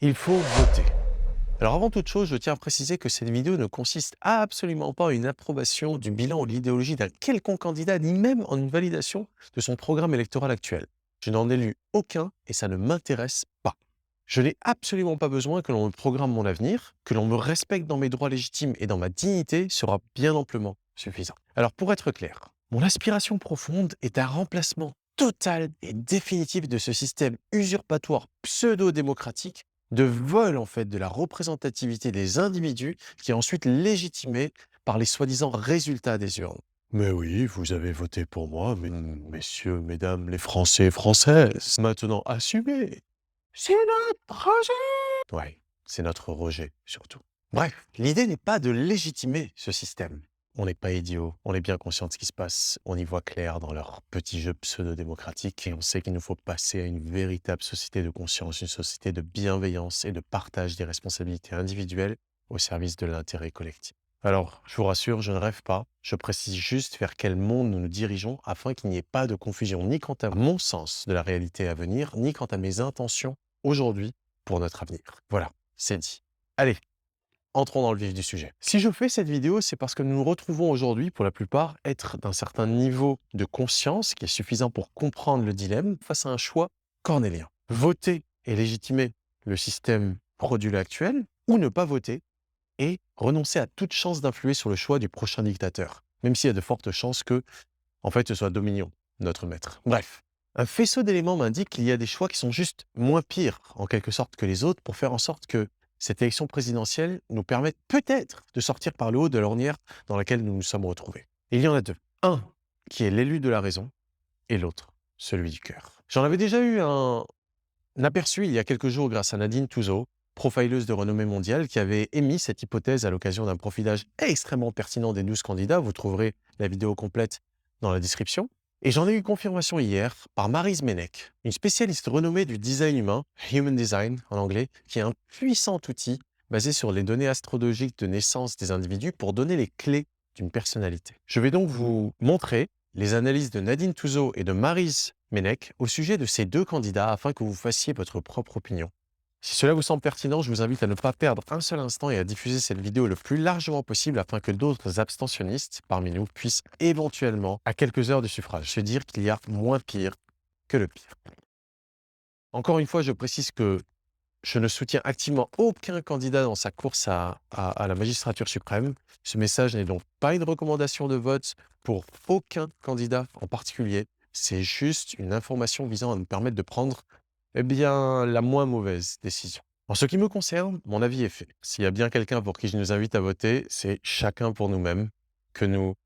il faut voter. Alors avant toute chose, je tiens à préciser que cette vidéo ne consiste absolument pas en une approbation du bilan ou de l'idéologie d'un quelconque candidat, ni même en une validation de son programme électoral actuel. Je n'en ai lu aucun et ça ne m'intéresse pas. Je n'ai absolument pas besoin que l'on me programme mon avenir, que l'on me respecte dans mes droits légitimes et dans ma dignité sera bien amplement suffisant. Alors pour être clair, mon aspiration profonde est un remplacement total et définitif de ce système usurpatoire pseudo-démocratique de vol en fait de la représentativité des individus qui est ensuite légitimée par les soi-disant résultats des urnes. Mais oui, vous avez voté pour moi, messieurs, mesdames, les Français et Françaises. Maintenant, assumez. C'est notre rejet. Ouais, c'est notre rejet, surtout. Bref, l'idée n'est pas de légitimer ce système. On n'est pas idiots, on est bien conscient de ce qui se passe, on y voit clair dans leur petit jeu pseudo-démocratique et on sait qu'il nous faut passer à une véritable société de conscience, une société de bienveillance et de partage des responsabilités individuelles au service de l'intérêt collectif. Alors, je vous rassure, je ne rêve pas, je précise juste vers quel monde nous nous dirigeons afin qu'il n'y ait pas de confusion ni quant à mon sens de la réalité à venir, ni quant à mes intentions aujourd'hui pour notre avenir. Voilà, c'est dit. Allez, entrons dans le vif du sujet. Si je fais cette vidéo, c'est parce que nous nous retrouvons aujourd'hui, pour la plupart, être d'un certain niveau de conscience qui est suffisant pour comprendre le dilemme face à un choix cornélien. Voter et légitimer le système frauduleux actuel ou ne pas voter et renoncer à toute chance d'influer sur le choix du prochain dictateur, même s'il y a de fortes chances que, en fait, ce soit Dominion, notre maître. Bref, un faisceau d'éléments m'indique qu'il y a des choix qui sont juste moins pires, en quelque sorte, que les autres, pour faire en sorte que cette élection présidentielle nous permette peut-être de sortir par le haut de l'ornière dans laquelle nous nous sommes retrouvés. Il y en a deux. Un, qui est l'élu de la raison, et l'autre, celui du cœur. J'en avais déjà eu un aperçu il y a quelques jours grâce à Nadine Touzeau, profileuse de renommée mondiale, qui avait émis cette hypothèse à l'occasion d'un profilage extrêmement pertinent des 12 candidats. Vous trouverez la vidéo complète dans la description. Et j'en ai eu confirmation hier par Maryse Menech, une spécialiste renommée du design humain, Human Design en anglais, qui est un puissant outil basé sur les données astrologiques de naissance des individus pour donner les clés d'une personnalité. Je vais donc vous montrer les analyses de Nadine Touzeau et de Maryse Menech au sujet de ces deux candidats afin que vous fassiez votre propre opinion. Si cela vous semble pertinent, je vous invite à ne pas perdre un seul instant et à diffuser cette vidéo le plus largement possible afin que d'autres abstentionnistes parmi nous puissent éventuellement, à quelques heures du suffrage, se dire qu'il y a moins pire que le pire. Encore une fois, je précise que je ne soutiens activement aucun candidat dans sa course à la magistrature suprême. Ce message n'est donc pas une recommandation de vote pour aucun candidat en particulier. C'est juste une information visant à nous permettre de prendre la moins mauvaise décision. En ce qui me concerne, mon avis est fait. S'il y a bien quelqu'un pour qui je nous invite à voter, c'est chacun pour nous-mêmes, que nous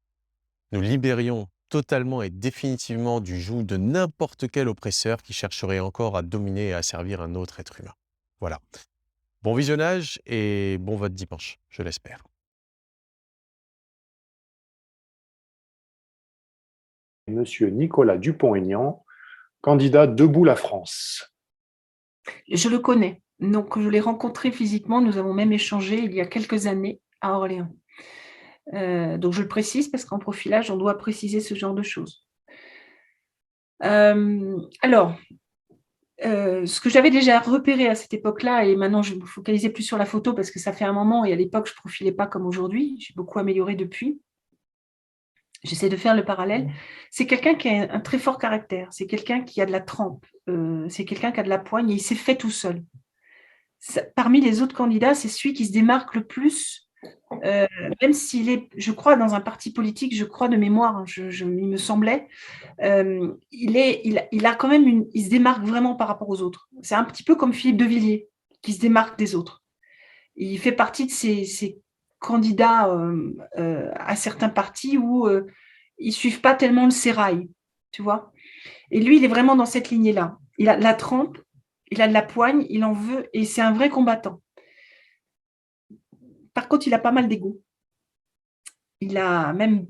libérions totalement et définitivement du joug de n'importe quel oppresseur qui chercherait encore à dominer et à servir un autre être humain. Voilà. Bon visionnage et bon vote dimanche, je l'espère. Monsieur Nicolas Dupont-Aignan, candidat Debout la France. Je le connais. Donc, je l'ai rencontré physiquement. Nous avons même échangé il y a quelques années à Orléans. Donc, je le précise parce qu'en profilage, on doit préciser ce genre de choses. Alors, ce que j'avais déjà repéré à cette époque-là, et maintenant je vais me focaliser plus sur la photo parce que ça fait un moment et à l'époque, je ne profilais pas comme aujourd'hui. J'ai beaucoup amélioré depuis. J'essaie de faire le parallèle. C'est quelqu'un qui a un très fort caractère. C'est quelqu'un qui a de la trempe. C'est quelqu'un qui a de la poigne et il s'est fait tout seul. Parmi les autres candidats, c'est celui qui se démarque le plus, même s'il est, je crois, dans un parti politique, je crois de mémoire, hein, il me semblait, il a quand même il se démarque vraiment par rapport aux autres. C'est un petit peu comme Philippe de Villiers, qui se démarque des autres. Il fait partie de ces candidats à certains partis où ils suivent pas tellement le sérail, tu vois. Et lui, il est vraiment dans cette lignée-là. Il a de la trempe, il a de la poigne, il en veut, et c'est un vrai combattant. Par contre, il a pas mal d'ego. Il a même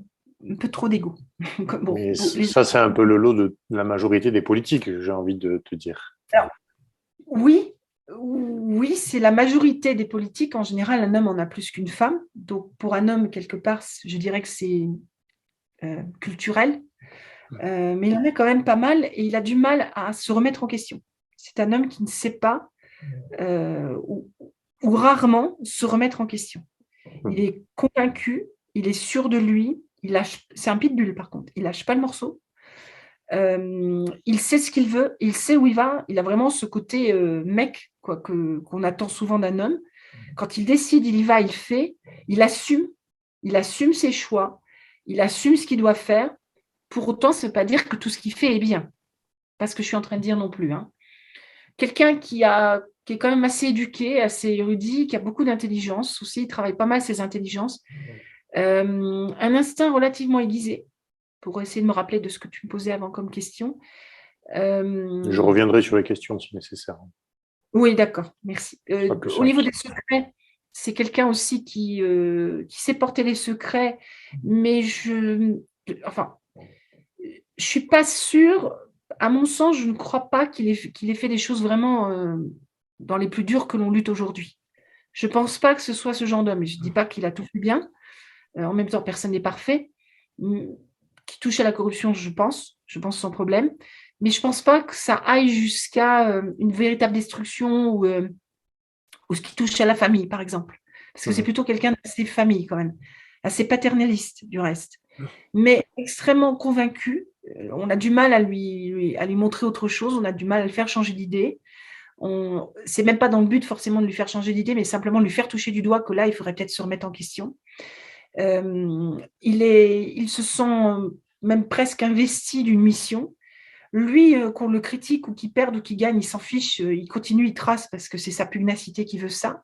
un peu trop d'ego. Bon, mais ça, c'est un peu le lot de la majorité des politiques, j'ai envie de te dire. Alors, oui, c'est la majorité des politiques. En général, un homme en a plus qu'une femme. Donc, pour un homme, quelque part, je dirais que c'est culturel. Mais il en a quand même pas mal et il a du mal à se remettre en question. C'est un homme qui ne sait pas ou rarement se remettre en question. Il est convaincu, il est sûr de lui, c'est un pitbull par contre, il lâche pas le morceau. Il sait ce qu'il veut, il sait où il va, il a vraiment ce côté mec quoi, qu'on attend souvent d'un homme. Quand il décide, il y va, il fait, il assume ses choix, il assume ce qu'il doit faire. Pour autant, ça ne veut pas dire que tout ce qu'il fait est bien. Pas ce que je suis en train de dire non plus. Hein. Quelqu'un qui est quand même assez éduqué, assez érudit, qui a beaucoup d'intelligence aussi, il travaille pas mal ses intelligences. Un instinct relativement aiguisé, pour essayer de me rappeler de ce que tu me posais avant comme question. Je reviendrai sur les questions si nécessaire. Oui, d'accord, merci. Au niveau des secrets, c'est quelqu'un aussi qui sait porter les secrets, mais je suis pas sûre, à mon sens, je ne crois pas qu'il ait fait des choses vraiment dans les plus dures que l'on lutte aujourd'hui. Je pense pas que ce soit ce genre d'homme. Je dis pas qu'il a tout fait bien. En même temps, personne n'est parfait. Qui touche à la corruption, je pense sans problème. Mais je pense pas que ça aille jusqu'à une véritable destruction ou ce qui touche à la famille, par exemple. Parce que c'est plutôt quelqu'un d'assez famille, quand même. Assez paternaliste, du reste. Mais extrêmement convaincu. On a du mal à lui montrer autre chose. On a du mal à le faire changer d'idée. C'est même pas dans le but forcément de lui faire changer d'idée, mais simplement de lui faire toucher du doigt que là, il faudrait peut-être se remettre en question. Il se sent même presque investi d'une mission. Lui, qu'on le critique ou qu'il perde ou qu'il gagne, il s'en fiche, il continue, il trace parce que c'est sa pugnacité qui veut ça.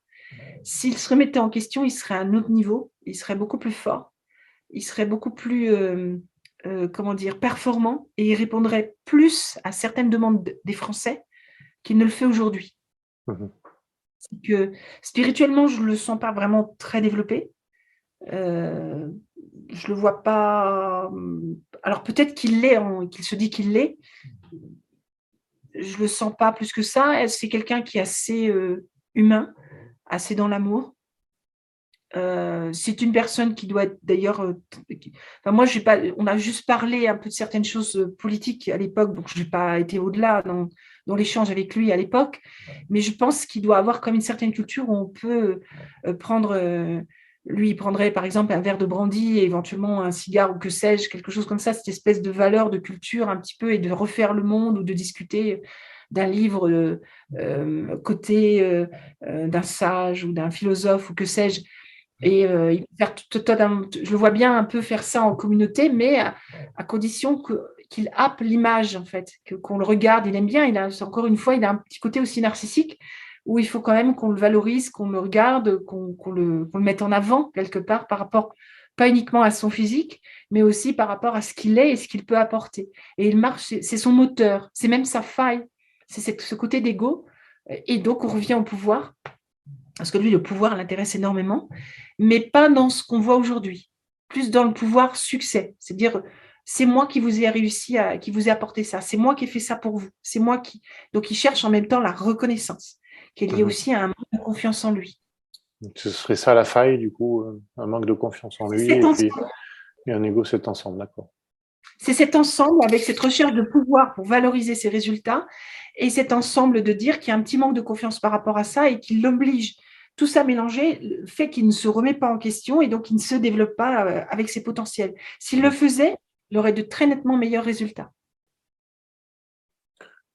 S'il se remettait en question, il serait à un autre niveau, il serait beaucoup plus fort, il serait beaucoup plus performant et il répondrait plus à certaines demandes des Français qu'il ne le fait aujourd'hui. C'est que spirituellement, je ne le sens pas vraiment très développé. Je le vois pas. Alors peut-être qu'il l'est, qu'il se dit qu'il l'est. Je le sens pas plus que ça. C'est quelqu'un qui est assez humain, assez dans l'amour. C'est une personne qui doit être d'ailleurs. Moi, on a juste parlé un peu de certaines choses politiques à l'époque, donc je n'ai pas été au-delà dans l'échange avec lui à l'époque. Mais je pense qu'il doit avoir comme une certaine culture où on peut prendre. Lui, il prendrait par exemple un verre de brandy et éventuellement un cigare ou que sais-je, quelque chose comme ça, cette espèce de valeur de culture un petit peu et de refaire le monde ou de discuter d'un livre côté d'un sage ou d'un philosophe ou que sais-je. Et je le vois bien un peu faire ça en communauté, mais à condition qu'il happe l'image, en fait, qu'on le regarde. Il aime bien, encore une fois, il a un petit côté aussi narcissique, où il faut quand même qu'on le valorise, qu'on le regarde, qu'on le mette en avant, quelque part, par rapport, pas uniquement à son physique, mais aussi par rapport à ce qu'il est et ce qu'il peut apporter. Et il marche, c'est son moteur, c'est même sa faille, c'est ce côté d'ego. Et donc, on revient au pouvoir, parce que lui, le pouvoir l'intéresse énormément, mais pas dans ce qu'on voit aujourd'hui, plus dans le pouvoir succès, c'est-à-dire c'est moi qui vous ai réussi, qui vous ai apporté ça, c'est moi qui ai fait ça pour vous, c'est moi qui… Donc il cherche en même temps la reconnaissance, qui est liée aussi à un manque de confiance en lui. Donc, ce serait ça la faille, du coup, un manque de confiance en lui et un ego cet ensemble, d'accord. C'est cet ensemble avec cette recherche de pouvoir pour valoriser ses résultats et cet ensemble de dire qu'il y a un petit manque de confiance par rapport à ça et qu'il l'oblige. Tout ça mélangé fait qu'il ne se remet pas en question et donc il ne se développe pas avec ses potentiels. S'il le faisait, il aurait de très nettement meilleurs résultats.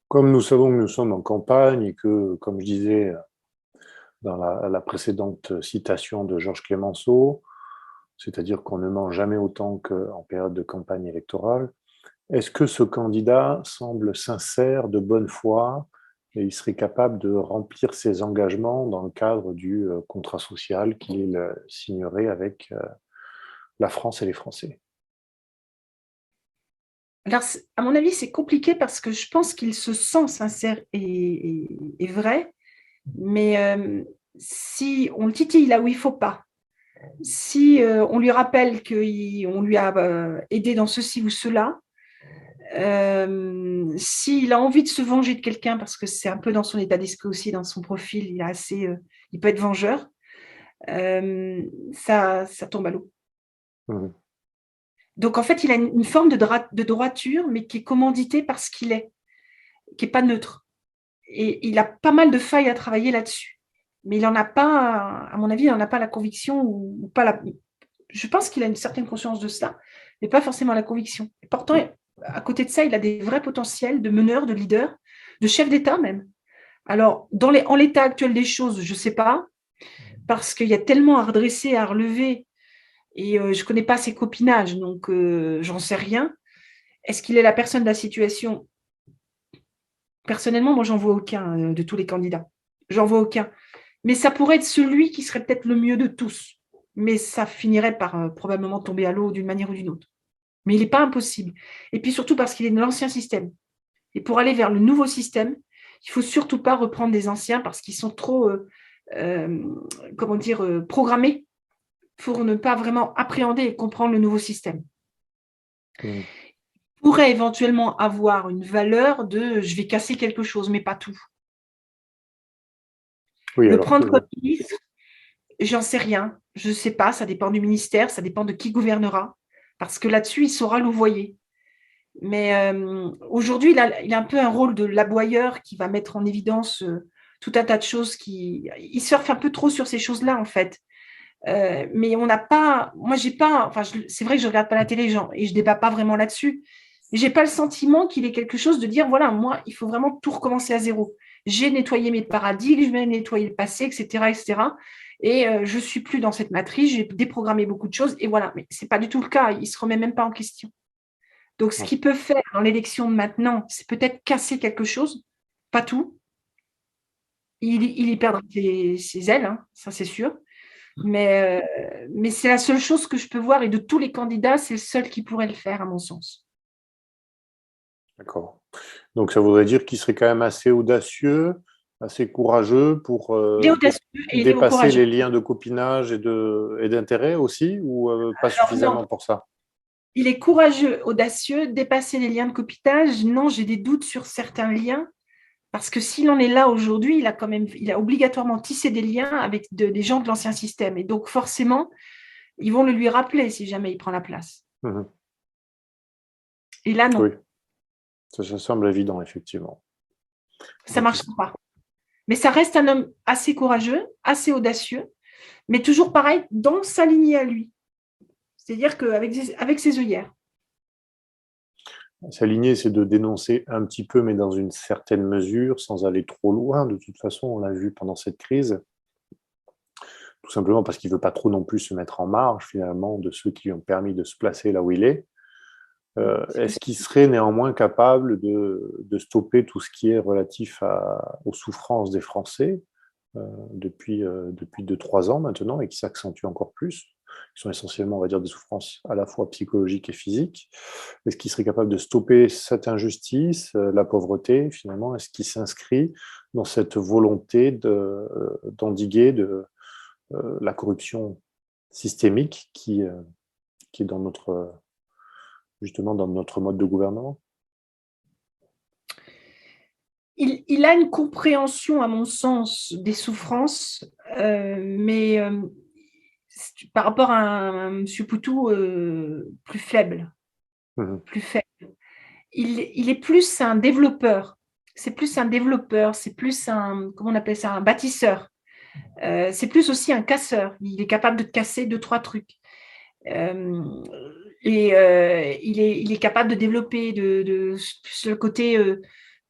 Comme nous savons que nous sommes en campagne et que, comme je disais dans la précédente citation de Georges Clemenceau, c'est-à-dire qu'on ne ment jamais autant qu'en période de campagne électorale, est-ce que ce candidat semble sincère, de bonne foi, et il serait capable de remplir ses engagements dans le cadre du contrat social qu'il signerait avec la France et les Français? Alors, à mon avis, c'est compliqué parce que je pense qu'il se sent sincère et vrai, mais si on le titille là où il ne faut pas, si on lui rappelle qu'on lui a aidé dans ceci ou cela, s'il a envie de se venger de quelqu'un, parce que c'est un peu dans son état d'esprit aussi, dans son profil, il peut être vengeur, ça tombe à l'eau. Donc en fait, il a une forme de droiture, mais qui est commanditée par ce qu'il est, qui n'est pas neutre. Et il a pas mal de failles à travailler là-dessus. Mais il n'en a pas, à mon avis, il n'en a pas la conviction ou pas la. Je pense qu'il a une certaine conscience de ça, mais pas forcément la conviction. Et pourtant, à côté de ça, il a des vrais potentiels de meneur, de leader, de chef d'État même. Alors, en l'état actuel des choses, je ne sais pas, parce qu'il y a tellement à redresser, à relever, et je ne connais pas ses copinages, donc j'en sais rien. Est-ce qu'il est la personne de la situation? Personnellement, moi, j'en vois aucun de tous les candidats. J'en vois aucun. Mais ça pourrait être celui qui serait peut-être le mieux de tous. Mais ça finirait par probablement tomber à l'eau d'une manière ou d'une autre. Mais il n'est pas impossible. Et puis surtout parce qu'il est de l'ancien système. Et pour aller vers le nouveau système, il ne faut surtout pas reprendre des anciens parce qu'ils sont trop, programmés pour ne pas vraiment appréhender et comprendre le nouveau système. Mmh. Pourrait éventuellement avoir une valeur de je vais casser quelque chose, mais pas tout. Oui, Le alors prendre comme ministre, j'en sais rien. Je ne sais pas, ça dépend du ministère, ça dépend de qui gouvernera. Parce que là-dessus, il saura louvoyer. Mais aujourd'hui, il a un peu un rôle de l'aboyeur qui va mettre en évidence tout un tas de choses il surfe un peu trop sur ces choses-là, en fait. Mais on n'a pas. Moi, j'ai pas. Enfin, c'est vrai que je ne regarde pas la télé et je ne débat pas vraiment là-dessus. Mais je n'ai pas le sentiment qu'il ait quelque chose de dire voilà, moi, il faut vraiment tout recommencer à zéro. J'ai nettoyé mes paradigmes, je vais nettoyer le passé, etc. etc. Et je ne suis plus dans cette matrice, j'ai déprogrammé beaucoup de choses. Et voilà. Mais ce n'est pas du tout le cas. Il ne se remet même pas en question. Donc, ce qu'il peut faire dans l'élection de maintenant, c'est peut-être casser quelque chose, pas tout. Il y perdra ses ailes, hein, ça c'est sûr. Mais c'est la seule chose que je peux voir. Et de tous les candidats, c'est le seul qui pourrait le faire, à mon sens. D'accord. Donc ça voudrait dire qu'il serait quand même assez audacieux, assez courageux pour Il est audacieux et il est dépasser courageux. les liens de copinage et d'intérêt aussi, ou pas Alors suffisamment non, pour ça? il est courageux, audacieux, dépasser les liens de copitage. Non, j'ai des doutes sur certains liens. Parce que s'il en est là aujourd'hui, il a obligatoirement tissé des liens avec des gens de l'ancien système. Et donc, forcément, ils vont le lui rappeler si jamais il prend la place. Mmh. Et là, Oui, non, ça semble évident, effectivement. ça ne Donc, marchera pas. Mais ça reste un homme assez courageux, assez audacieux, mais toujours pareil, dans sa lignée à lui. C'est-à-dire avec ses œillères. s'aligner, c'est de dénoncer un petit peu, mais dans une certaine mesure, sans aller trop loin. De toute façon, on l'a vu pendant cette crise, tout simplement parce qu'il ne veut pas trop non plus se mettre en marge, finalement, de ceux qui lui ont permis de se placer là où il est. Est-ce qu'il serait néanmoins capable de stopper tout ce qui est relatif aux souffrances des Français depuis 2-3 ans maintenant et qui s'accentue encore plus, qui sont essentiellement, on va dire, des souffrances à la fois psychologiques et physiques? Est-ce qu'il serait capable de stopper cette injustice, la pauvreté, finalement? Est-ce qu'il s'inscrit dans cette volonté d'endiguer la corruption systémique qui est justement dans notre mode de gouvernement? Il a une compréhension, à mon sens, des souffrances, mais par rapport à un M. Poutou plus faible. Mmh. Plus faible. Il est plus un développeur. C'est plus un développeur, c'est plus comment on appelle ça, un bâtisseur. C'est plus aussi un casseur. Il est capable de casser 2-3 trucs. Il est capable de développer plus le côté,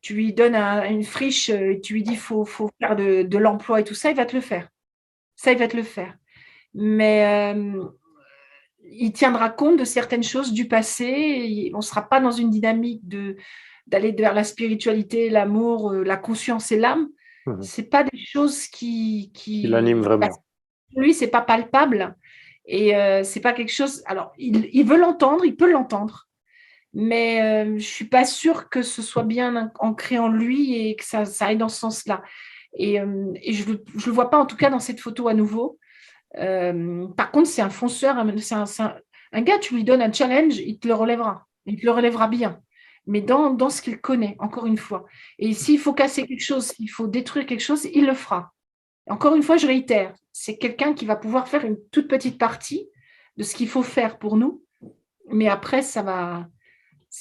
tu lui donnes une friche, tu lui dis faut faire de l'emploi et tout ça, il va te le faire. Ça, il va te le faire. Mais il tiendra compte de certaines choses du passé. On ne sera pas dans une dynamique d'aller vers la spiritualité, l'amour, la conscience et l'âme. Mmh. Ce n'est pas des choses Qui l'anime vraiment. pour lui, ce n'est pas palpable. Et c'est pas quelque chose. Alors, il veut l'entendre, il peut l'entendre, mais je suis pas sûre que ce soit bien ancré en lui et que ça aille dans ce sens-là. Et je le vois pas, en tout cas, dans cette photo à nouveau. Par contre, c'est un fonceur, un gars, tu lui donnes un challenge, il te le relèvera. Il te le relèvera bien. Mais dans ce qu'il connaît, encore une fois. Et s'il faut casser quelque chose, s'il faut détruire quelque chose, il le fera. Encore une fois, je réitère, c'est quelqu'un qui va pouvoir faire une toute petite partie de ce qu'il faut faire pour nous, mais après, ça va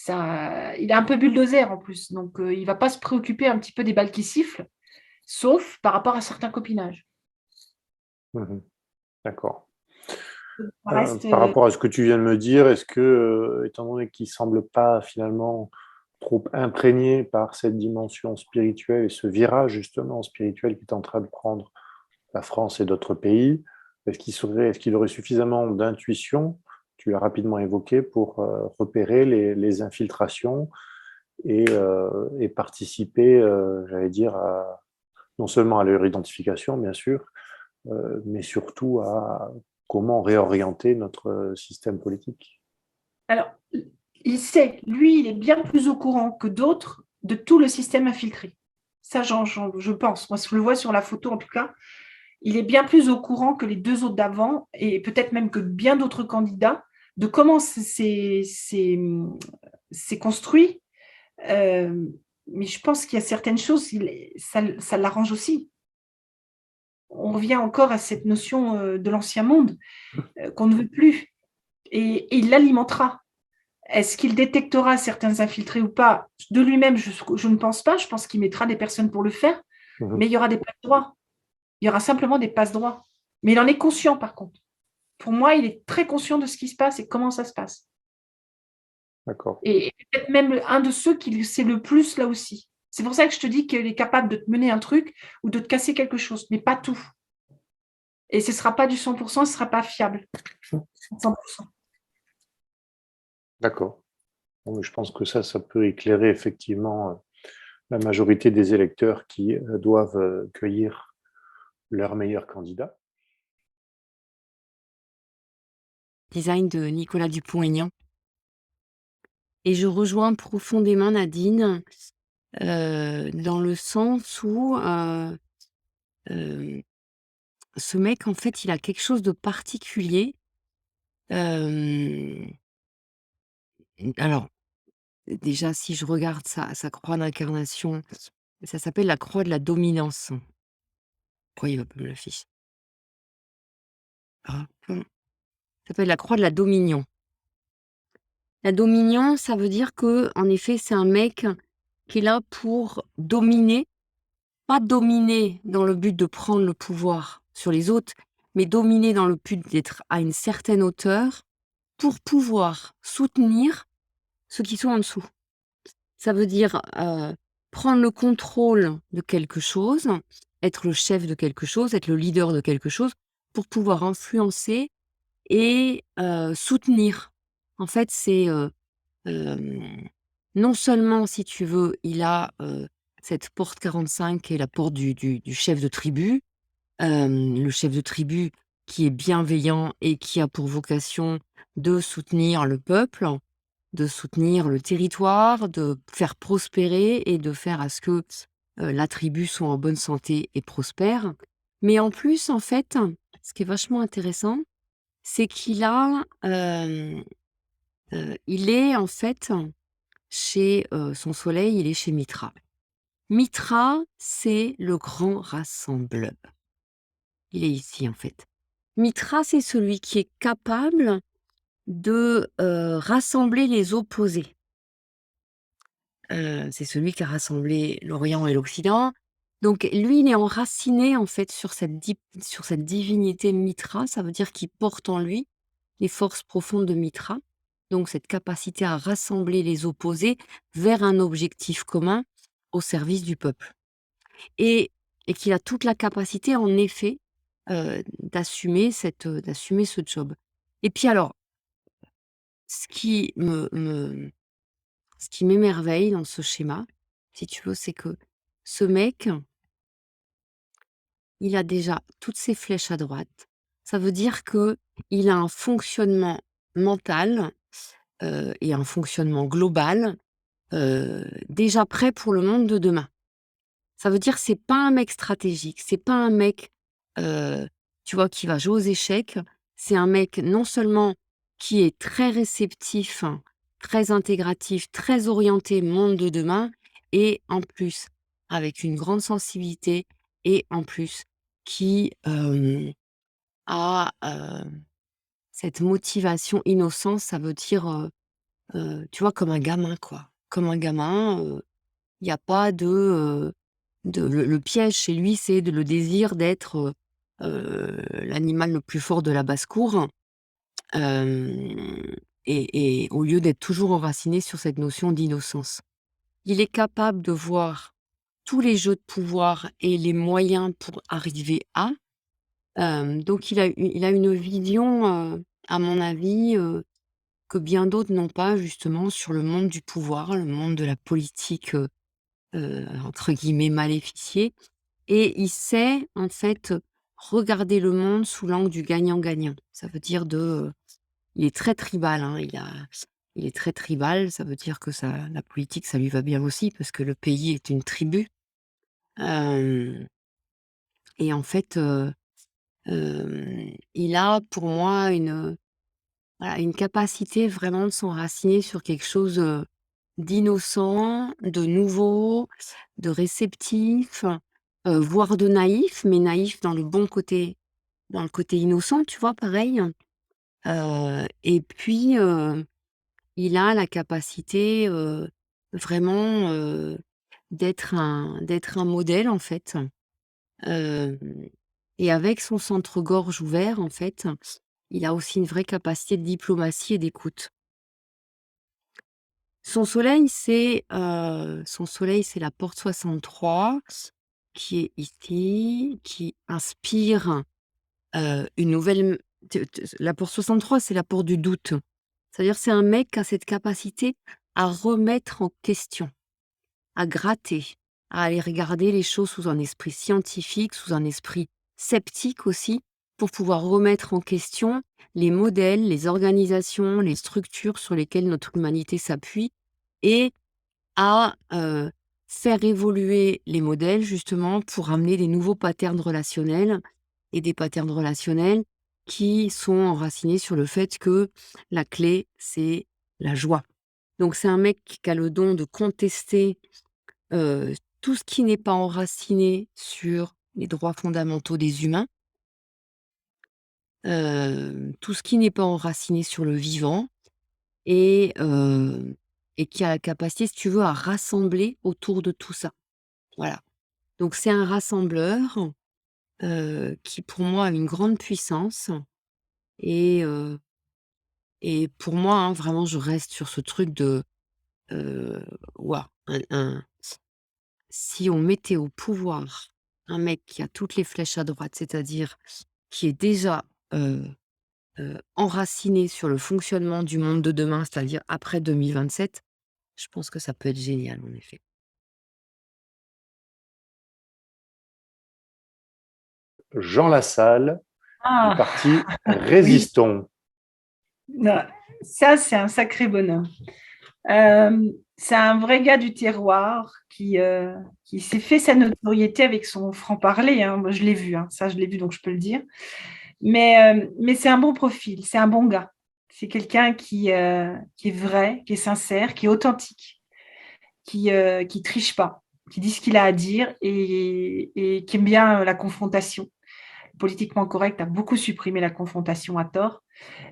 il est un peu bulldozer en plus, donc il ne va pas se préoccuper un petit peu des balles qui sifflent, sauf par rapport à certains copinages. Mhm. D'accord. Ça reste, Par rapport à ce que tu viens de me dire, est-ce que, étant donné qu'il ne semble pas finalement trop imprégné par cette dimension spirituelle et ce virage justement spirituel qui est en train de prendre la France et d'autres pays, est-ce qu'il aurait suffisamment d'intuition, tu l'as rapidement évoqué, pour repérer les infiltrations et participer, j'allais dire, non seulement à leur identification, bien sûr, mais surtout à comment réorienter notre système politique. alors, il sait, lui, il est bien plus au courant que d'autres de tout le système infiltré. Ça, je pense. Moi, je le vois sur la photo, en tout cas, il est bien plus au courant que les deux autres d'avant, et peut-être même que bien d'autres candidats, de comment c'est construit. Mais je pense qu'il y a certaines choses, ça l'arrange aussi. On revient encore à cette notion de l'ancien monde qu'on ne veut plus, et il l'alimentera. Est-ce qu'il détectera certains infiltrés ou pas? De lui-même, je ne pense pas. Je pense qu'il mettra des personnes pour le faire, mais il y aura des passe-droits. Il y aura simplement des passe-droits. Mais il en est conscient, par contre. Pour moi, il est très conscient de ce qui se passe et comment ça se passe. D'accord. Et peut-être même un de ceux qui sait le plus là aussi. C'est pour ça que je te dis qu'il est capable de te mener un truc ou de te casser quelque chose, mais pas tout. Et ce ne sera pas du 100%, ce ne sera pas fiable. 100%. D'accord. Bon, mais je pense que ça peut éclairer effectivement la majorité des électeurs qui doivent cueillir leur meilleur candidat. Design de Nicolas Dupont-Aignan. Et je rejoins profondément Nadine, dans le sens où, ce mec, en fait, il a quelque chose de particulier. Hem, alors, déjà, si je regarde sa croix d'incarnation, ça s'appelle la croix de la dominance. Pourquoi il veut pas me l'afficher? Hop. Ça s'appelle la croix de la dominion. La dominion, ça veut dire que, en effet, c'est un mec qui est là pour dominer. Pas dominer dans le but de prendre le pouvoir sur les autres, mais dominer dans le but d'être à une certaine hauteur pour pouvoir soutenir ceux qui sont en dessous. Ça veut dire, prendre le contrôle de quelque chose, être le chef de quelque chose, être le leader de quelque chose, pour pouvoir influencer et soutenir. En fait, c'est, non seulement, si tu veux, il a, cette porte 45 qui est la porte du chef de tribu, le chef de tribu qui est bienveillant et qui a pour vocation de soutenir le peuple, de soutenir le territoire, de faire prospérer et de faire à ce que, la tribu soit en bonne santé et prospère. Mais en plus, en fait, ce qui est vachement intéressant, c'est qu'il a, il est en fait chez, son soleil, il est chez Mitra. Mitra, c'est le grand rassembleur. Il est ici, en fait. Mitra, c'est celui qui est capable de, rassembler les opposés. C'est celui qui a rassemblé l'Orient et l'Occident. Donc lui, il est enraciné, en fait, sur cette divinité Mitra. Ça veut dire qu'il porte en lui les forces profondes de Mitra. Donc cette capacité à rassembler les opposés vers un objectif commun au service du peuple. Et qu'il a toute la capacité, en effet, d'assumer ce job. Et puis alors, ce qui m'émerveille dans ce schéma, si tu veux, c'est que ce mec, il a déjà toutes ses flèches à droite. Ça veut dire qu'il a un fonctionnement mental, et un fonctionnement global, déjà prêt pour le monde de demain. Ça veut dire c'est pas un mec stratégique, c'est pas un mec, heu, tu vois, qui va jouer aux échecs. C'est un mec non seulement qui est très réceptif, très intégratif, très orienté monde de demain et en plus avec une grande sensibilité et en plus qui, a, cette motivation innocence. Ça veut dire, tu vois, comme un gamin, quoi. Comme un gamin, il y a pas de, le piège chez lui, c'est le désir d'être, l'animal le plus fort de la basse-cour, hem et au lieu d'être toujours enraciné sur cette notion d'innocence. Il est capable de voir tous les jeux de pouvoir et les moyens pour arriver à, donc il a une vision, à mon avis, que bien d'autres n'ont pas justement sur le monde du pouvoir, le monde de la politique, entre guillemets «maléficiée», et il sait en fait regarder le monde sous l'angle du gagnant-gagnant. Ça veut dire il est très tribal, hein, il est très tribal, ça veut dire que la politique, ça lui va bien aussi parce que le pays est une tribu, hem et en fait, il a pour moi voilà, une capacité vraiment de s'enraciner sur quelque chose, d'innocent, de nouveau, de réceptif, voire de naïf, mais naïf dans le côté innocent, tu vois? Pareil, et puis, il a la capacité, vraiment, d'être un modèle, en fait, hem et avec son centre-gorge ouvert, en fait, il a aussi une vraie capacité de diplomatie et d'écoute. Son soleil, c'est la porte 63 qui est ici, qui inspire, une nouvelle la porte 63, c'est la porte du doute. C'est-à-dire, c'est un mec qui a cette capacité à remettre en question, à gratter, à aller regarder les choses sous un esprit scientifique, sous un esprit sceptique aussi, pour pouvoir remettre en question les modèles, les organisations, les structures sur lesquelles notre humanité s'appuie, et à, faire évoluer les modèles justement pour amener des nouveaux patterns relationnels, et des patterns relationnels qui sont enracinés sur le fait que la clé, c'est la joie. Donc c'est un mec qui a le don de contester, tout ce qui n'est pas enraciné sur les droits fondamentaux des humains, tout ce qui n'est pas enraciné sur le vivant, et qui a la capacité, si tu veux, à rassembler autour de tout ça. Voilà. Donc c'est un rassembleur, qui pour moi a une grande puissance, et pour moi, hein, vraiment je reste sur ce truc de, waouh, si on mettait au pouvoir un mec qui a toutes les flèches à droite, c'est-à-dire qui est déjà, heu enraciné sur le fonctionnement du monde de demain, c'est-à-dire après 2027, je pense que ça peut être génial en effet. Jean Lassalle, du Ah, parti oui, Résistons. non, ça, c'est un sacré bonhomme. C'est un vrai gars du terroir qui s'est fait sa notoriété avec son franc-parler, hein. Moi, je l'ai vu, hein. Ça, je l'ai vu, donc je peux le dire. Mais c'est un bon profil, c'est un bon gars. C'est quelqu'un qui est vrai, qui est sincère, qui est authentique, qui triche pas, qui dit ce qu'il a à dire, et qui aime bien la confrontation. Politiquement correct a beaucoup supprimé la confrontation à tort,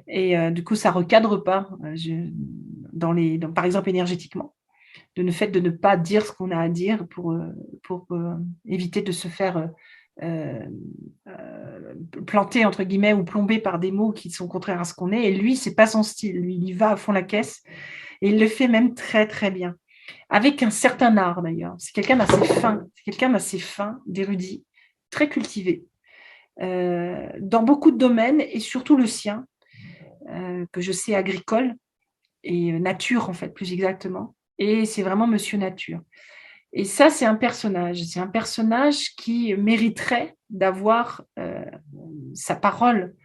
et du coup, ça recadre pas, par exemple énergétiquement, le fait de ne pas dire ce qu'on a à dire pour éviter de se faire euh, planter, entre guillemets, ou plomber par des mots qui sont contraires à ce qu'on est. Et lui, c'est pas son style. Lui, il y va à fond la caisse, et il le fait même très, très bien. Avec un certain art, d'ailleurs. C'est quelqu'un d'assez fin, d'érudit, très cultivé, dans beaucoup de domaines, et surtout le sien, que je sais agricole, et nature, en fait, plus exactement. Et c'est vraiment Monsieur Nature. Et ça, c'est un personnage. C'est un personnage qui mériterait d'avoir sa parole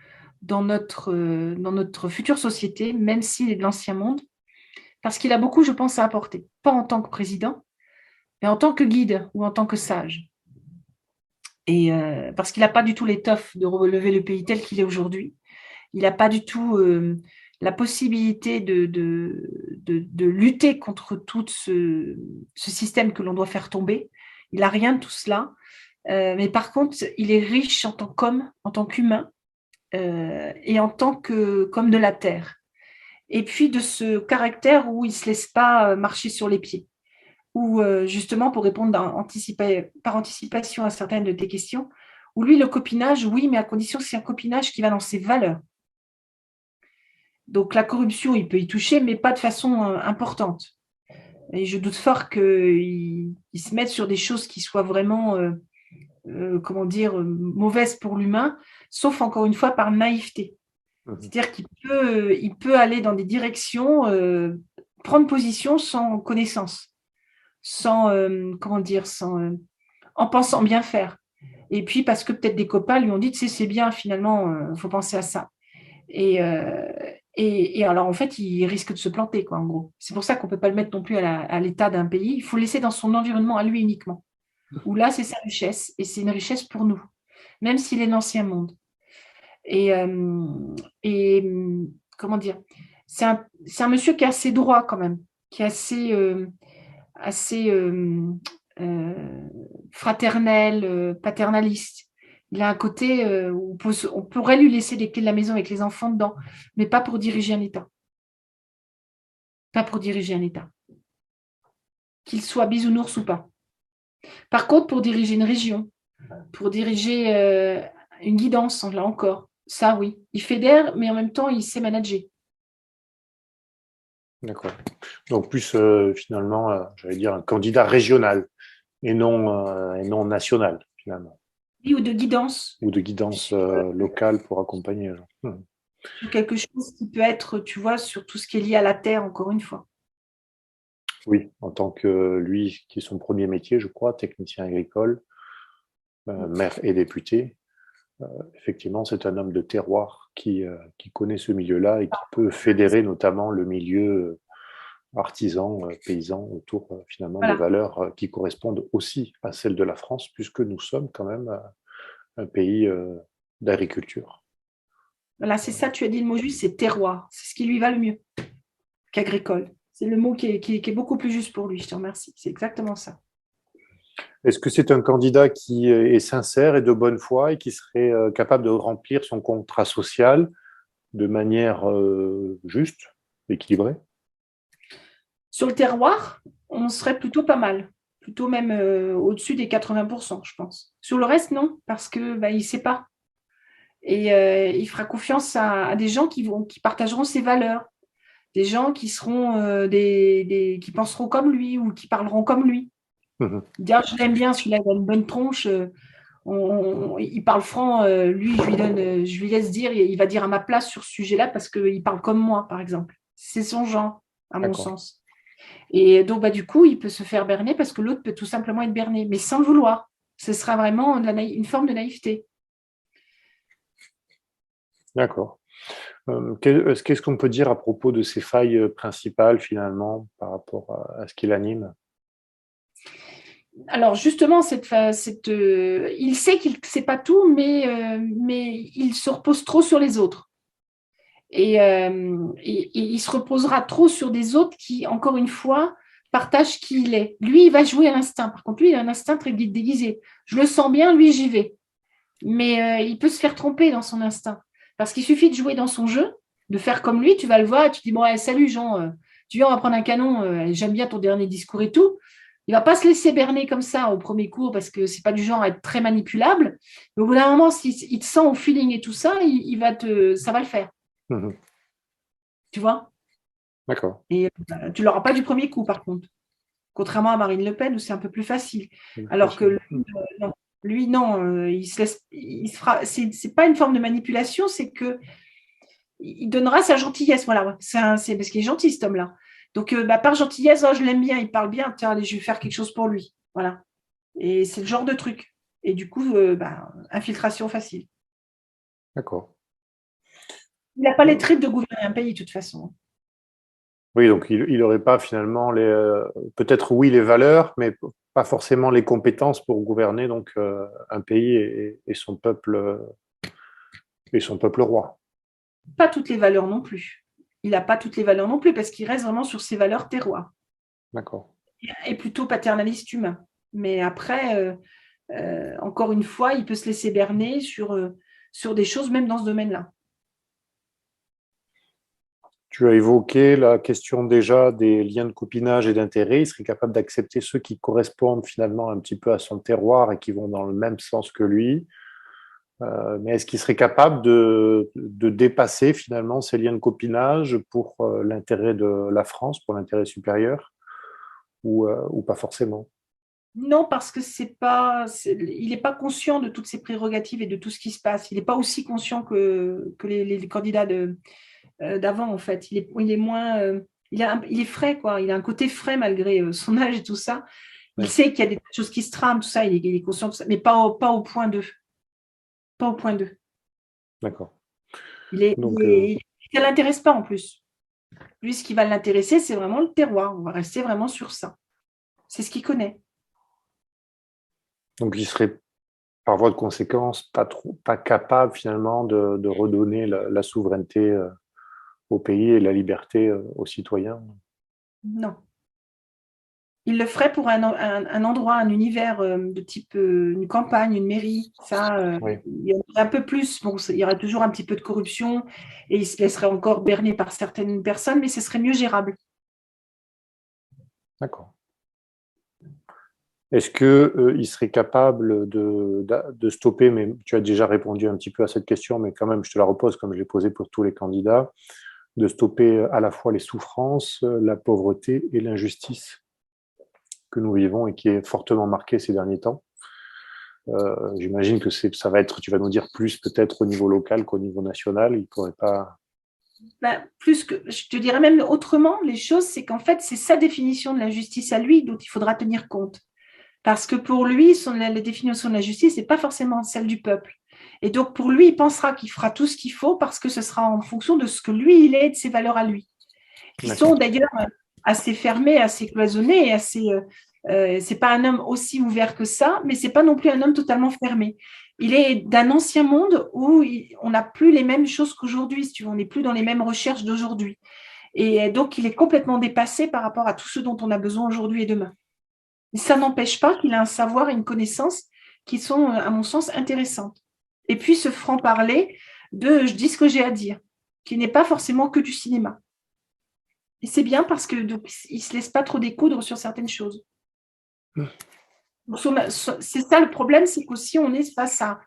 dans notre future société, même s'il est de l'ancien monde, parce qu'il a beaucoup, je pense, à apporter. Pas en tant que président, mais en tant que guide ou en tant que sage. Et parce qu'il n'a pas du tout l'étoffe de relever le pays tel qu'il est aujourd'hui. Il n'a pas du tout la possibilité de lutter contre tout ce système que l'on doit faire tomber. Il n'a rien de tout cela. Mais par contre, il est riche en tant qu'homme, en tant qu'humain, et en tant qu'homme de la terre. et puis de ce caractère où il ne se laisse pas marcher sur les pieds. Ou justement, pour répondre par anticipation à certaines de tes questions, où lui, le copinage, oui, mais à condition que c'est un copinage qui va dans ses valeurs. Donc la corruption, il peut y toucher, mais pas de façon importante. Et je doute fort qu'il se mette sur des choses qui soient vraiment, comment dire, mauvaises pour l'humain, sauf encore une fois par naïveté. C'est-à-dire qu'il peut aller dans des directions, prendre position sans connaissance, sans, comment dire, en pensant bien faire. Et puis parce que peut-être des copains lui ont dit, tu sais, c'est bien, finalement, il faut penser à ça. Et alors, en fait, il risque de se planter, quoi, en gros. C'est pour ça qu'on ne peut pas le mettre non plus à l'état d'un pays. Il faut le laisser dans son environnement à lui uniquement. Où là, c'est sa richesse, et c'est une richesse pour nous, même s'il est l'ancien monde. Et comment dire, c'est un monsieur qui est assez droit quand même, qui est assez fraternel, paternaliste. Il a un côté où on pourrait lui laisser les clés de la maison avec les enfants dedans, mais pas pour diriger un État. Pas pour diriger un État. Qu'il soit bisounours ou pas. Par contre, pour diriger une région, pour diriger une guidance, là encore, ça oui. Il fédère, mais en même temps, il sait manager. D'accord. Donc plus finalement, j'allais dire un candidat régional et non national finalement. Oui, ou de guidance. Ou de guidance locale pour accompagner. Quelque chose qui peut être, tu vois, sur tout ce qui est lié à la terre, encore une fois. Oui, en tant que lui, qui est son premier métier, je crois, technicien agricole, maire et député, effectivement, c'est un homme de terroir qui connaît ce milieu-là et qui peut fédérer notamment le milieu artisan, paysan, autour finalement de valeurs qui correspondent aussi à celles de la France, puisque nous sommes quand même un pays d'agriculture. Voilà, c'est ça, tu as dit le mot juste, c'est terroir. C'est ce qui lui va le mieux qu'agricole. C'est le mot qui est beaucoup plus juste pour lui, je te remercie. C'est exactement ça. Est-ce que c'est un candidat qui est sincère et de bonne foi et qui serait capable de remplir son contrat social de manière juste, équilibrée? Sur le terroir, on serait plutôt pas mal. Plutôt même au-dessus des 80%, je pense. Sur le reste, non, parce qu'il ne sait pas. Et il fera confiance à des gens qui partageront ses valeurs, des gens qui seront qui penseront comme lui ou qui parleront comme lui. Dire, je l'aime bien, celui-là, il a une bonne tronche, il parle franc, lui, je lui laisse dire, il va dire à ma place sur ce sujet-là parce qu'il parle comme moi, par exemple. C'est son genre, à mon sens. Et donc, du coup, il peut se faire berner parce que l'autre peut tout simplement être berné, mais sans le vouloir. Ce sera vraiment une forme de naïveté. D'accord. Qu'est-ce qu'on peut dire à propos de ses failles principales, finalement, par rapport à ce qui l'anime? Alors, justement, il sait qu'il ne sait pas tout, mais il se repose trop sur les autres. Et il se reposera trop sur des autres qui, encore une fois, partagent qui il est. Lui, il va jouer à l'instinct. Par contre, lui, il a un instinct très déguisé. Je le sens bien, lui, j'y vais. Mais il peut se faire tromper dans son instinct. Parce qu'il suffit de jouer dans son jeu, de faire comme lui, tu vas le voir, et tu dis, bon, salut Jean, tu viens, on va prendre un canon, j'aime bien ton dernier discours et tout. Il ne va pas se laisser berner comme ça au premier cours parce que ce n'est pas du genre à être très manipulable. Mais au bout d'un moment, s'il te sent au feeling et tout ça, ça va le faire. Tu vois? D'accord. Et tu ne l'auras pas du premier coup, par contre. Contrairement à Marine Le Pen, où c'est un peu plus facile. Alors que lui, non, il se laisse. C'est pas une forme de manipulation, c'est que il donnera sa gentillesse. Voilà, c'est parce qu'il est gentil, cet homme-là. Donc, par gentillesse, je l'aime bien, il parle bien, tiens, allez, je vais faire quelque chose pour lui. Voilà. Et c'est le genre de truc. Et du coup, infiltration facile. D'accord. Il n'a pas les traits de gouverner un pays, de toute façon. Oui, donc il n'aurait pas finalement peut-être oui les valeurs, mais pas forcément les compétences pour gouverner donc un pays et son peuple roi. Pas toutes les valeurs non plus. Il n'a pas toutes les valeurs non plus parce qu'il reste vraiment sur ses valeurs terroirs. D'accord. Et plutôt paternaliste humain. Mais après, encore une fois, il peut se laisser berner sur des choses, même dans ce domaine-là. Tu as évoqué la question déjà des liens de copinage et d'intérêt. Il serait capable d'accepter ceux qui correspondent finalement un petit peu à son terroir et qui vont dans le même sens que lui. Mais est-ce qu'il serait capable de dépasser finalement ces liens de copinage pour l'intérêt de la France, pour l'intérêt supérieur, ou pas forcément? Non, parce que il n'est pas conscient de toutes ses prérogatives et de tout ce qui se passe. Il n'est pas aussi conscient que les candidats d'avant, en fait. Il est moins, il est frais, quoi. Il a un côté frais malgré son âge et tout ça. Il Ouais. sait qu'il y a des choses qui se trament, tout ça. Il est conscient de ça, mais pas au point 2. Pas au point 2. D'accord. Il est, Donc, ça ne l'intéresse pas en plus. Lui, ce qui va l'intéresser, c'est vraiment le terroir. On va rester vraiment sur ça. C'est ce qu'il connaît. il serait par voie de conséquence pas capable finalement de redonner la souveraineté au pays et la liberté aux citoyens. Non. Il le ferait pour un endroit, un univers de type une campagne, une mairie. Ça, Oui, il y en aurait un peu plus. Bon, il y aurait toujours un petit peu de corruption et il se laisserait encore berner par certaines personnes, mais ce serait mieux gérable. d'accord. Est-ce qu'il serait capable de stopper, mais tu as déjà répondu un petit peu à cette question, mais quand même, je te la repose comme je l'ai posée pour tous les candidats, de stopper à la fois les souffrances, la pauvreté et l'injustice que nous vivons et qui est fortement marquée ces derniers temps. J'imagine que ça va être, tu vas nous dire plus peut-être au niveau local qu'au niveau national. Il ne pourrait pas. Plus que, je te dirais même autrement, les choses, c'est qu'en fait, c'est sa définition de la justice à lui dont il faudra tenir compte. Parce que pour lui, la définition de la justice n'est pas forcément celle du peuple. Et donc, pour lui, il pensera qu'il fera tout ce qu'il faut parce que ce sera en fonction de ce que lui, il est, de ses valeurs à lui, qui sont d'ailleurs assez fermées, assez cloisonnées, c'est pas un homme aussi ouvert que ça, mais c'est pas non plus un homme totalement fermé. Il est d'un ancien monde où on n'a plus les mêmes choses qu'aujourd'hui, si tu veux, on n'est plus dans les mêmes recherches d'aujourd'hui. Et donc, il est complètement dépassé par rapport à tout ce dont on a besoin aujourd'hui et demain. Mais ça n'empêche pas qu'il a un savoir et une connaissance qui sont, à mon sens, intéressantes. Et puis, ce franc-parler de « je dis ce que j'ai à dire », qui n'est pas forcément que du cinéma. Et c'est bien parce qu'il ne se laisse pas trop découdre sur certaines choses. C'est ça le problème, c'est qu'aussi on est face à…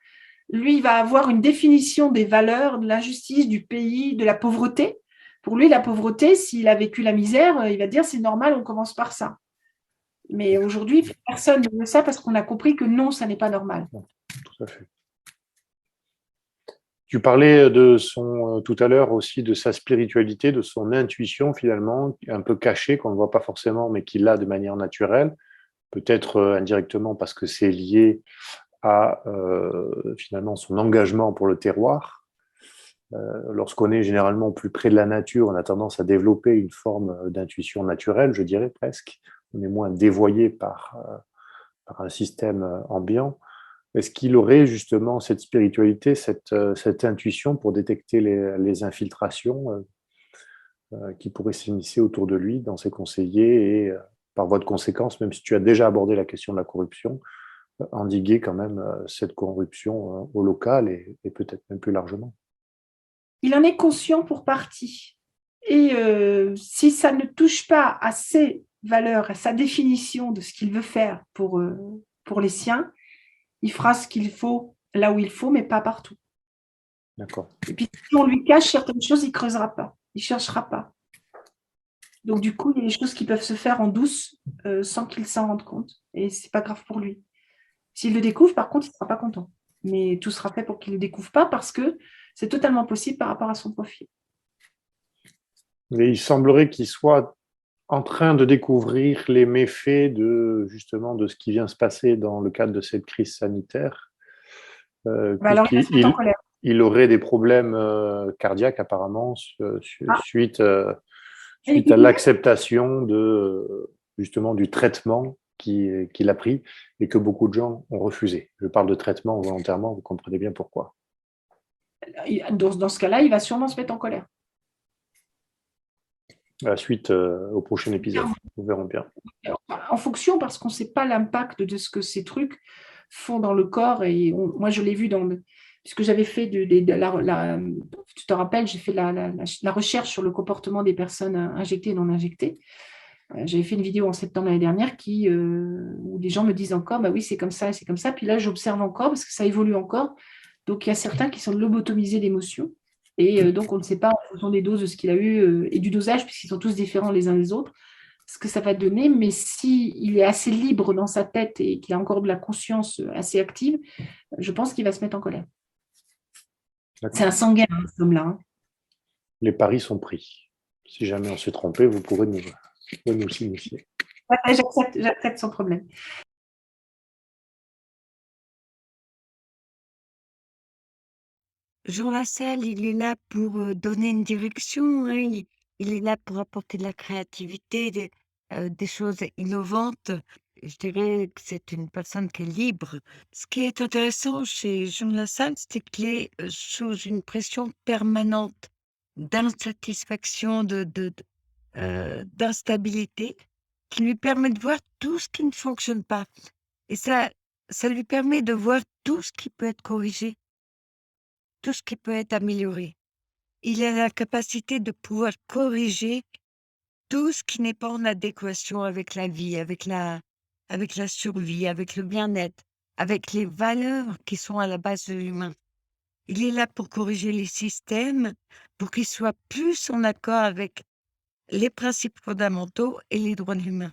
Lui, il va avoir une définition des valeurs, de l'injustice, du pays, de la pauvreté. Pour lui, la pauvreté, s'il a vécu la misère, il va dire c'est normal, on commence par ça. Mais aujourd'hui, personne ne veut ça parce qu'on a compris que non, ça n'est pas normal. Tout à fait. Tu parlais tout à l'heure aussi de sa spiritualité, de son intuition finalement, un peu cachée, qu'on ne voit pas forcément, mais qu'il a de manière naturelle, peut-être indirectement parce que c'est lié à finalement son engagement pour le terroir. Lorsqu'on est généralement plus près de la nature, on a tendance à développer une forme d'intuition naturelle, je dirais presque. On est moins dévoyé par un système ambiant. Est-ce qu'il aurait justement cette spiritualité, cette intuition pour détecter les infiltrations qui pourraient s'initier autour de lui, dans ses conseillers, et par voie de conséquence, même si tu as déjà abordé la question de la corruption, endiguer quand même cette corruption au local et peut-être même plus largement? Il en est conscient pour partie. Et si ça ne touche pas à ses valeurs, à sa définition de ce qu'il veut faire pour les siens, il fera ce qu'il faut là où il faut, mais pas partout. D'accord. Et puis, si on lui cache certaines choses, il ne creusera pas, il ne cherchera pas. Donc, du coup, il y a des choses qui peuvent se faire en douce sans qu'il s'en rende compte. Et ce n'est pas grave pour lui. S'il le découvre, par contre, il ne sera pas content. Mais tout sera fait pour qu'il ne le découvre pas parce que c'est totalement possible par rapport à son profil. Mais il semblerait qu'il soit en train de découvrir les méfaits justement de ce qui vient se passer dans le cadre de cette crise sanitaire, Alors, il va se mettre en colère. il aurait des problèmes cardiaques apparemment suite à l'acceptation justement du traitement qu'il a pris et que beaucoup de gens ont refusé. Je parle de traitement volontairement, vous comprenez bien pourquoi. Dans ce cas-là, il va sûrement se mettre en colère. À la suite au prochain épisode, nous verrons bien. En fonction, parce qu'on ne sait pas l'impact de ce que ces trucs font dans le corps. Et moi, je l'ai vu puisque j'avais fait tu te rappelles, j'ai fait la recherche sur le comportement des personnes injectées et non injectées. J'avais fait une vidéo en septembre l'année dernière où les gens me disent encore, bah oui, c'est comme ça et c'est comme ça. Puis là, j'observe encore parce que ça évolue encore. Donc, il y a certains qui sont lobotomisés d'émotions. Et donc, on ne sait pas, en fonction des doses de ce qu'il a eu et du dosage, puisqu'ils sont tous différents les uns des autres, ce que ça va donner. Mais s'il est assez libre dans sa tête et qu'il a encore de la conscience assez active, je pense qu'il va se mettre en colère. D'accord. C'est un sanguin, cet homme-là. Hein. Les paris sont pris. Si jamais on s'est trompé, vous pourrez nous signifier. Ouais, j'accepte sans problème. Jean Lassalle, il est là pour donner une direction, hein, il est là pour apporter de la créativité, des choses innovantes. Je dirais que c'est une personne qui est libre. Ce qui est intéressant chez Jean Lassalle, c'est qu'il est sous une pression permanente d'insatisfaction, d'instabilité, qui lui permet de voir tout ce qui ne fonctionne pas. Et ça lui permet de voir tout ce qui peut être corrigé, tout ce qui peut être amélioré. Il a la capacité de pouvoir corriger tout ce qui n'est pas en adéquation avec la vie, avec la survie, avec le bien-être, avec les valeurs qui sont à la base de l'humain. Il est là pour corriger les systèmes, pour qu'ils soient plus en accord avec les principes fondamentaux et les droits de l'humain.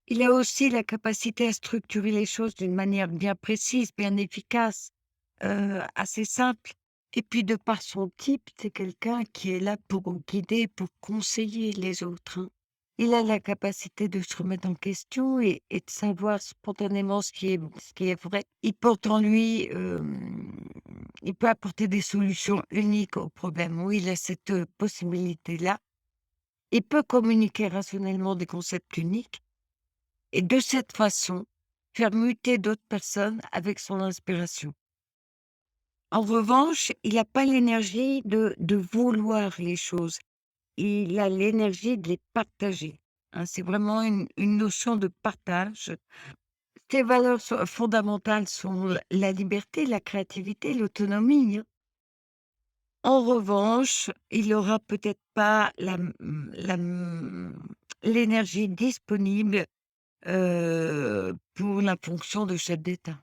Il a aussi la capacité à structurer les choses d'une manière bien précise, bien efficace, assez simple. Et puis, de par son type, c'est quelqu'un qui est là pour guider, pour conseiller les autres, hein. Il a la capacité de se remettre en question et de savoir spontanément ce qui est vrai. Il porte en lui, il peut apporter des solutions uniques aux problèmes. Oui, il a cette possibilité-là. Il peut communiquer rationnellement des concepts uniques et de cette façon, faire muter d'autres personnes avec son inspiration. En revanche, il n'a pas l'énergie de vouloir les choses. Il a l'énergie de les partager, hein. C'est vraiment une notion de partage. Ses valeurs fondamentales sont la liberté, la créativité, l'autonomie, hein. En revanche, il n'aura peut-être pas l'énergie disponible pour la fonction de chef d'État.